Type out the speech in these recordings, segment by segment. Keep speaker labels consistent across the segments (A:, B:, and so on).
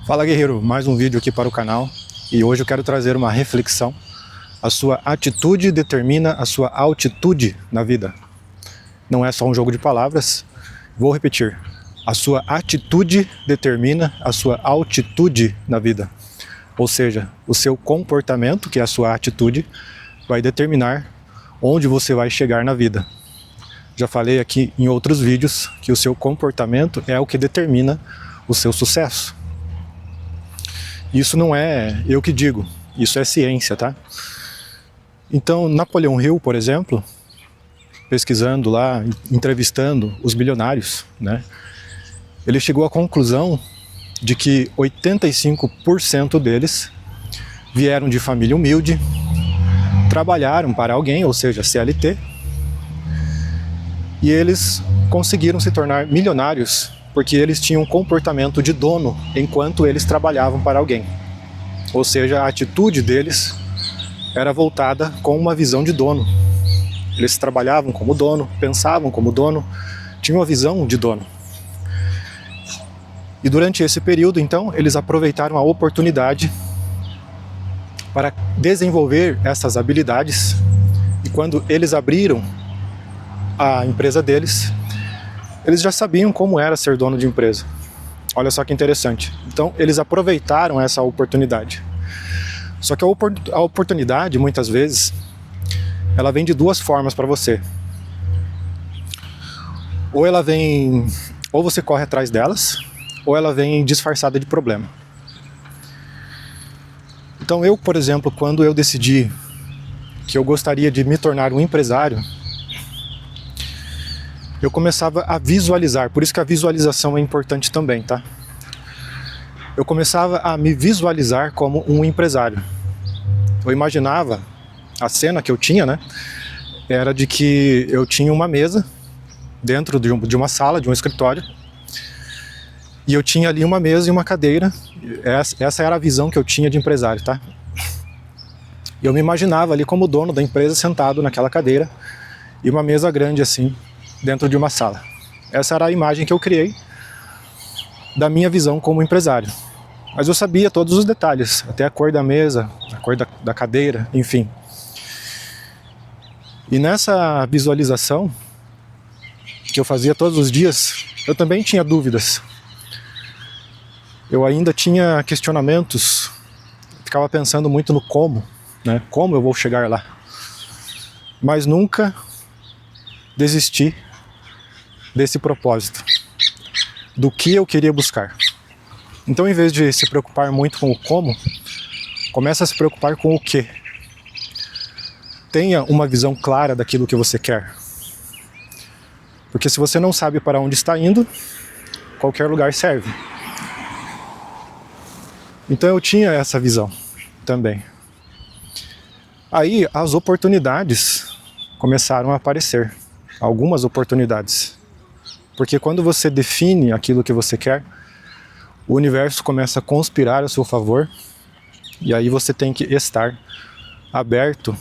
A: Fala, guerreiro, mais um vídeo aqui para o canal e hoje eu quero trazer uma reflexão. A sua atitude determina a sua altitude na vida. Não é só um jogo de palavras, vou repetir. A sua atitude determina a sua altitude na vida. Ou seja, o seu comportamento, que é a sua atitude, vai determinar onde você vai chegar na vida. Já falei aqui em outros vídeos que o seu comportamento é o que determina o seu sucesso. Isso não é eu que digo, isso é ciência, tá? Então, Napoleão Hill, por exemplo, pesquisando lá, entrevistando os bilionários, né? Ele chegou à conclusão de que 85% deles vieram de família humilde, trabalharam para alguém, ou seja, CLT, e eles conseguiram se tornar milionários porque eles tinham um comportamento de dono enquanto eles trabalhavam para alguém. Ou seja, a atitude deles era voltada com uma visão de dono. Eles trabalhavam como dono, pensavam como dono, tinham uma visão de dono. E durante esse período, então, eles aproveitaram a oportunidade para desenvolver essas habilidades. E quando eles abriram a empresa deles, eles já sabiam como era ser dono de empresa. Olha só que interessante. Então, eles aproveitaram essa oportunidade. Só que a oportunidade, muitas vezes, ela vem de duas formas para você. Ou você corre atrás delas, ou ela vem disfarçada de problema. Então eu, por exemplo, quando eu decidi que eu gostaria de me tornar um empresário, eu começava a visualizar, por isso que a visualização é importante também, tá? Eu começava a me visualizar como um empresário. Eu imaginava, a cena que eu tinha, né, era de que eu tinha uma mesa dentro de uma sala, de um escritório, e eu tinha ali uma mesa e uma cadeira. Essa era a visão que eu tinha de empresário, tá? E eu me imaginava ali como dono da empresa, sentado naquela cadeira, e uma mesa grande assim, dentro de uma sala. Essa era a imagem que eu criei da minha visão como empresário. Mas eu sabia todos os detalhes, até a cor da mesa, a cor da cadeira, enfim. E nessa visualização que eu fazia todos os dias, eu também tinha dúvidas. Eu ainda tinha questionamentos, ficava pensando muito no como, né? Como eu vou chegar lá. Mas nunca desisti desse propósito, do que eu queria buscar. Então, em vez de se preocupar muito com o como, começa a se preocupar com o que. Tenha uma visão clara daquilo que você quer. Porque se você não sabe para onde está indo, qualquer lugar serve. Então eu tinha essa visão também. Aí as oportunidades começaram a aparecer. Algumas oportunidades. Porque quando você define aquilo que você quer, o universo começa a conspirar a seu favor, e aí você tem que estar aberto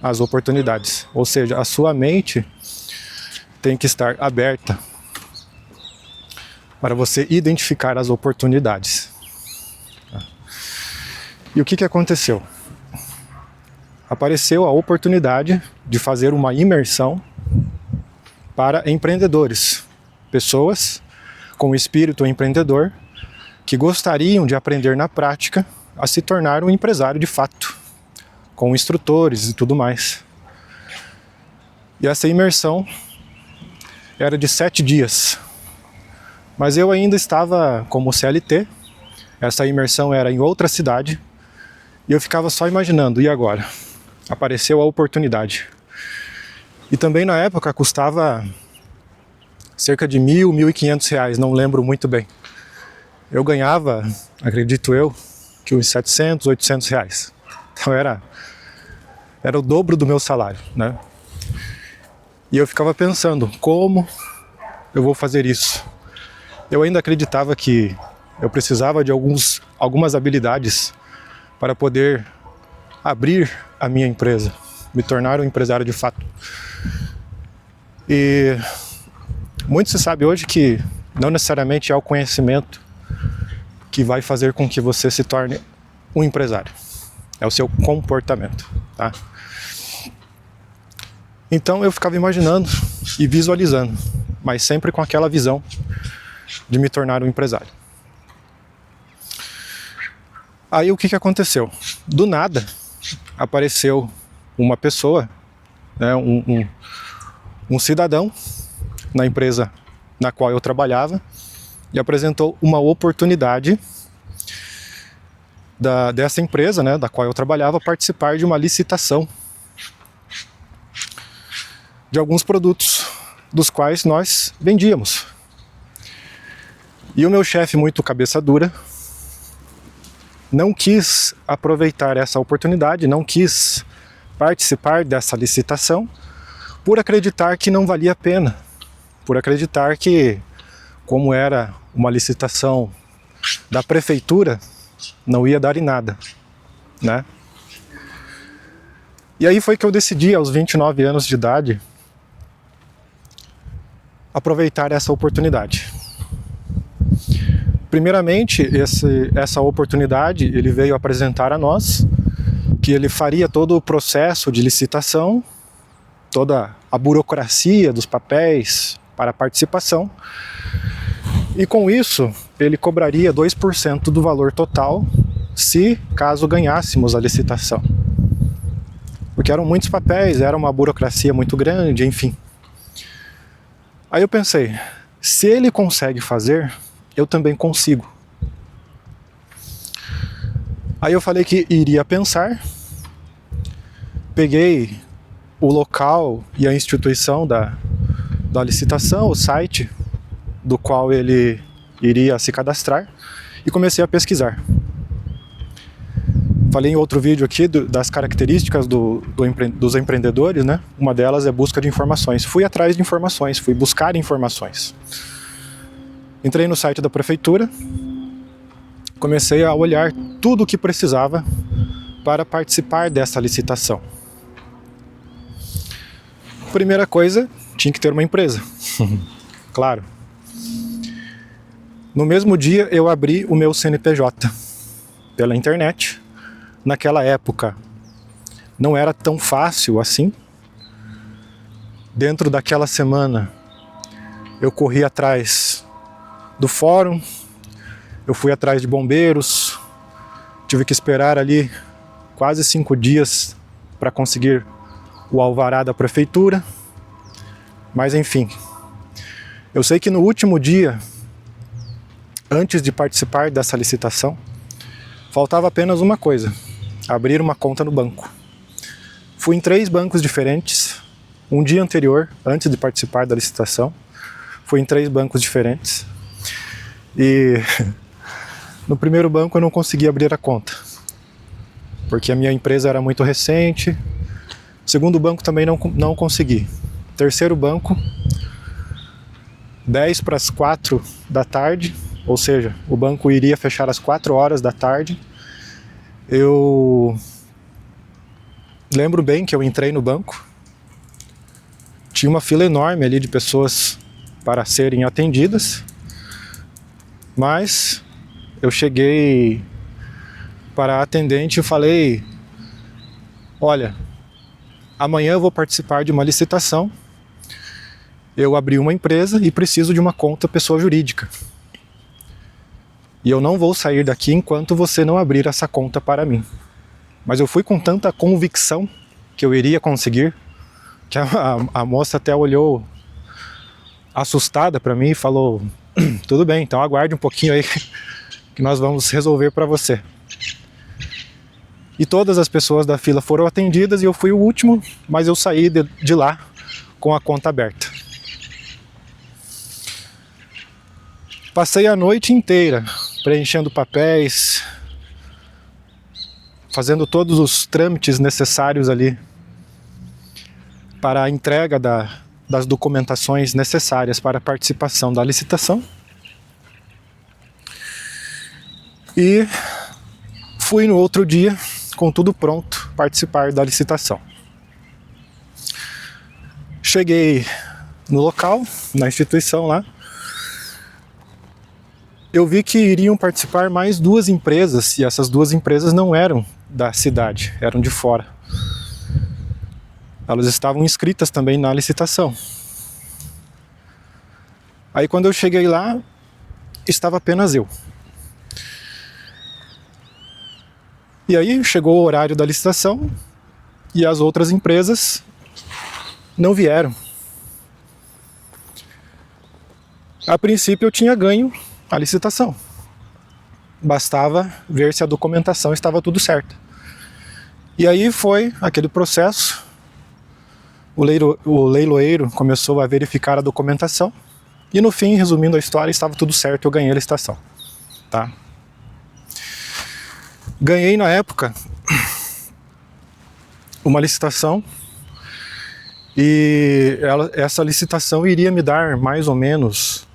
A: às oportunidades. Ou seja, a sua mente tem que estar aberta para você identificar as oportunidades. E o que aconteceu? Apareceu a oportunidade de fazer uma imersão para empreendedores, pessoas com espírito empreendedor que gostariam de aprender na prática a se tornar um empresário de fato, com instrutores e tudo mais. E essa imersão era de 7 dias, mas eu ainda estava como CLT, essa imersão era em outra cidade, e eu ficava só imaginando, e agora? Apareceu a oportunidade. E também na época custava cerca de R$1.000, R$1.500, não lembro muito bem. Eu ganhava, acredito eu, que uns R$700, R$800. Então era o dobro do meu salário, né? E eu ficava pensando, como eu vou fazer isso? Eu ainda acreditava que eu precisava de algumas habilidades para poder abrir a minha empresa, me tornar um empresário de fato. E muito se sabe hoje que não necessariamente é o conhecimento que vai fazer com que você se torne um empresário. É o seu comportamento, tá? Então eu ficava imaginando e visualizando, mas sempre com aquela visão de me tornar um empresário. Aí o que aconteceu? Do nada apareceu uma pessoa, né, um cidadão na empresa na qual eu trabalhava e apresentou uma oportunidade dessa empresa, né, da qual eu trabalhava, participar de uma licitação de alguns produtos dos quais nós vendíamos. E o meu chefe, muito cabeça dura, não quis aproveitar essa oportunidade, não quis participar dessa licitação, por acreditar que não valia a pena, por acreditar que, como era uma licitação da prefeitura, não ia dar em nada, né? E aí foi que eu decidi, aos 29 anos de idade, aproveitar essa oportunidade. Primeiramente, essa oportunidade ele veio apresentar a nós que ele faria todo o processo de licitação, toda a burocracia dos papéis para a participação, e com isso ele cobraria 2% do valor total se caso ganhássemos a licitação. Porque eram muitos papéis, era uma burocracia muito grande, enfim. Aí eu pensei, se ele consegue fazer, eu também consigo. Aí eu falei que iria pensar, peguei o local e a instituição da licitação, o site do qual ele iria se cadastrar e comecei a pesquisar. Falei em outro vídeo aqui das características dos empreendedores, né? Uma delas é busca de informações. Fui atrás de informações, fui buscar informações. Entrei no site da prefeitura, comecei a olhar tudo o que precisava para participar dessa licitação. Primeira coisa, tinha que ter uma empresa. Claro. No mesmo dia eu abri o meu CNPJ pela internet. Naquela época não era tão fácil assim. Dentro daquela semana eu corri atrás do fórum, eu fui atrás de bombeiros, tive que esperar ali quase 5 dias para conseguir o alvará da prefeitura, mas enfim. Eu sei que no último dia, antes de participar dessa licitação, faltava apenas uma coisa: abrir uma conta no banco. Fui em 3 bancos diferentes, um dia anterior, antes de participar da licitação, fui em 3 bancos diferentes, e no primeiro banco eu não consegui abrir a conta, porque a minha empresa era muito recente. Segundo banco também não consegui. Terceiro banco, 10 para as 4 da tarde, ou seja, o banco iria fechar às 4 horas da tarde. Eu lembro bem que eu entrei no banco, tinha uma fila enorme ali de pessoas para serem atendidas, mas eu cheguei para a atendente e falei: olha, amanhã eu vou participar de uma licitação, eu abri uma empresa e preciso de uma conta pessoa jurídica. E eu não vou sair daqui enquanto você não abrir essa conta para mim. Mas eu fui com tanta convicção que eu iria conseguir, que a moça até olhou assustada para mim e falou: tudo bem, então aguarde um pouquinho aí que nós vamos resolver para você. E todas as pessoas da fila foram atendidas e eu fui o último, mas eu saí de lá com a conta aberta. Passei a noite inteira preenchendo papéis, fazendo todos os trâmites necessários ali para a entrega das documentações necessárias para a participação da licitação. E fui no outro dia, com tudo pronto, participar da licitação. Cheguei no local, na instituição lá, eu vi que iriam participar mais 2 empresas, e essas 2 empresas não eram da cidade, eram de fora. Elas estavam inscritas também na licitação. Aí quando eu cheguei lá, estava apenas eu. E aí chegou o horário da licitação e as outras empresas não vieram. A princípio eu tinha ganho a licitação. Bastava ver se a documentação estava tudo certo. E aí foi aquele processo. O leiloeiro começou a verificar a documentação. E no fim, resumindo a história, estava tudo certo, eu ganhei a licitação. Tá? Ganhei na época uma licitação e essa licitação iria me dar mais ou menos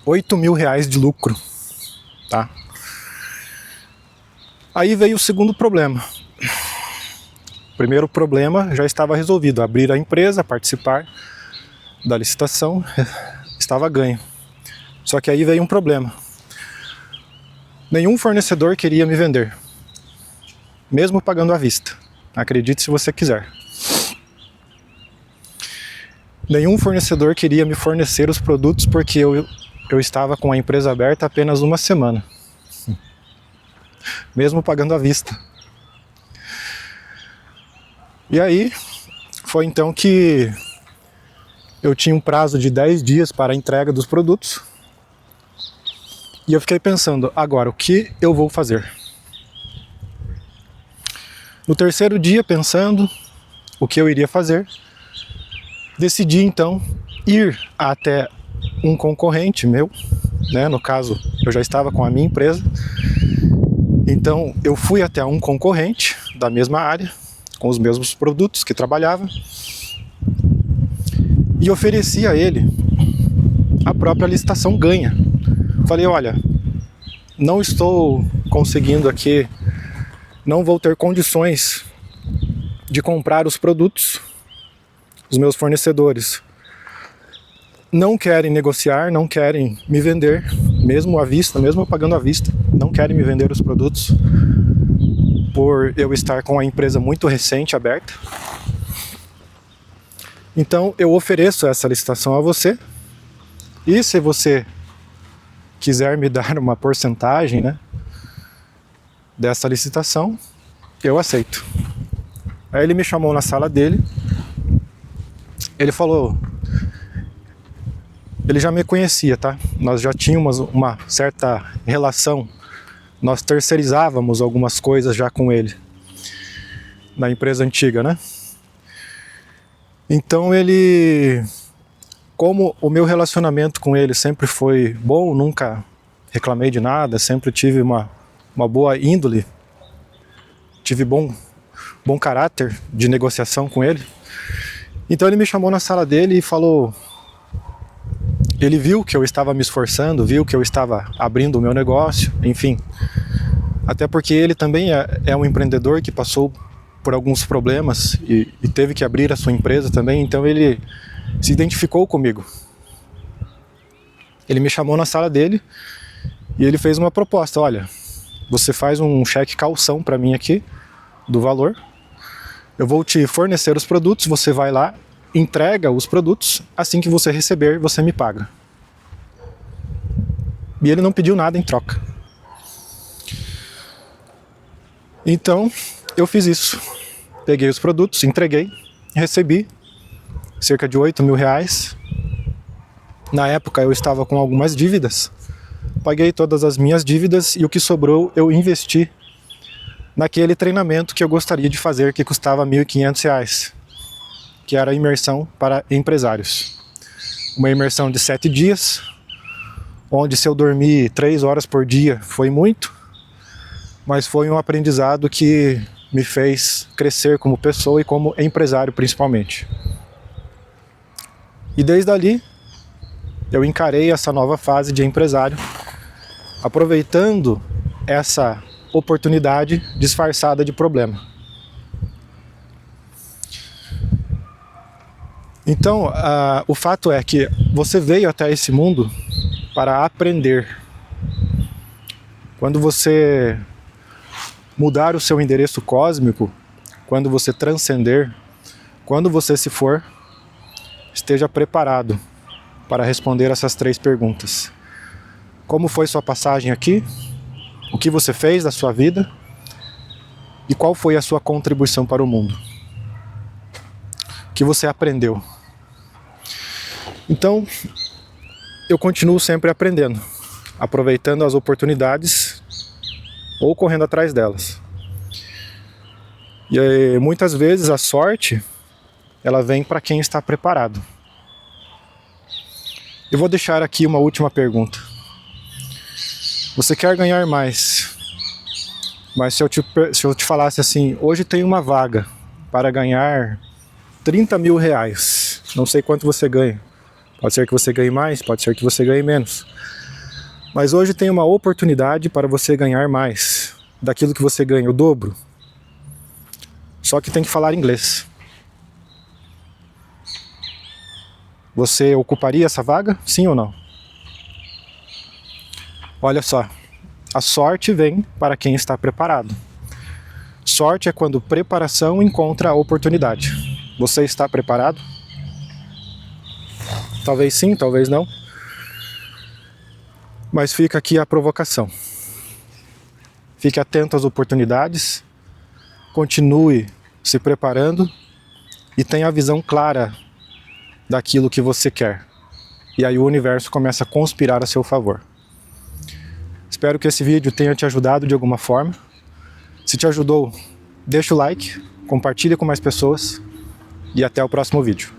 A: R$8.000 de lucro. Tá? Aí veio o segundo problema. O primeiro problema já estava resolvido, abrir a empresa, participar da licitação, estava ganho. Só que aí veio um problema. Nenhum fornecedor queria me vender, mesmo pagando à vista. Acredite se você quiser. Nenhum fornecedor queria me fornecer os produtos porque eu estava com a empresa aberta apenas 1 semana, mesmo pagando à vista. E aí foi então que eu tinha um prazo de 10 dias para a entrega dos produtos. E eu fiquei pensando, agora, o que eu vou fazer? No terceiro dia, pensando o que eu iria fazer, decidi então ir até um concorrente meu, né? No caso, eu já estava com a minha empresa. Então, eu fui até um concorrente da mesma área, com os mesmos produtos que trabalhava, e ofereci a ele a própria licitação ganha. Falei, olha, não estou conseguindo aqui, não vou ter condições de comprar os produtos. Os meus fornecedores não querem negociar, não querem me vender, mesmo à vista, mesmo pagando à vista, não querem me vender os produtos, por eu estar com a empresa muito recente aberta. Então eu ofereço essa licitação a você, e se você quiser me dar uma porcentagem, né, dessa licitação, eu aceito. Aí ele me chamou na sala dele, ele falou, ele já me conhecia, tá? Nós já tínhamos uma certa relação, nós terceirizávamos algumas coisas já com ele, na empresa antiga, né? Então ele, como o meu relacionamento com ele sempre foi bom, nunca reclamei de nada, sempre tive uma boa índole, tive bom caráter de negociação com ele. Então ele me chamou na sala dele e falou, ele viu que eu estava me esforçando, viu que eu estava abrindo o meu negócio, enfim. Até porque ele também é um empreendedor que passou por alguns problemas e teve que abrir a sua empresa também, então ele se identificou comigo. Ele me chamou na sala dele e ele fez uma proposta, olha, você faz um cheque calção para mim aqui, do valor, eu vou te fornecer os produtos, você vai lá, entrega os produtos, assim que você receber, você me paga. E ele não pediu nada em troca. Então, eu fiz isso. Peguei os produtos, entreguei, recebi cerca de R$8.000. Na época eu estava com algumas dívidas, paguei todas as minhas dívidas e o que sobrou eu investi naquele treinamento que eu gostaria de fazer, que custava R$1.500, que era a imersão para empresários. Uma imersão de 7 dias, onde se eu dormir 3 horas por dia foi muito, mas foi um aprendizado que me fez crescer como pessoa e como empresário principalmente. E desde ali eu encarei essa nova fase de empresário, aproveitando essa oportunidade disfarçada de problema. Então, o fato é que você veio até esse mundo para aprender. Quando você mudar o seu endereço cósmico, quando você transcender, quando você se for, esteja preparado para responder essas 3 perguntas. Como foi sua passagem aqui? O que você fez da sua vida? E qual foi a sua contribuição para o mundo? O que você aprendeu? Então, eu continuo sempre aprendendo, aproveitando as oportunidades ou correndo atrás delas. E muitas vezes a sorte, ela vem para quem está preparado. Eu vou deixar aqui uma última pergunta. Você quer ganhar mais, mas se eu te falasse assim, hoje tem uma vaga para ganhar 30 mil reais, não sei quanto você ganha, pode ser que você ganhe mais, pode ser que você ganhe menos, mas hoje tem uma oportunidade para você ganhar mais, daquilo que você ganha, o dobro, só que tem que falar inglês. Você ocuparia essa vaga? Sim ou não? Olha só, a sorte vem para quem está preparado. Sorte é quando preparação encontra a oportunidade. Você está preparado? Talvez sim, talvez não. Mas fica aqui a provocação. Fique atento às oportunidades, continue se preparando e tenha a visão clara daquilo que você quer. E aí o universo começa a conspirar a seu favor. Espero que esse vídeo tenha te ajudado de alguma forma. Se te ajudou, deixa o like, compartilha com mais pessoas e até o próximo vídeo.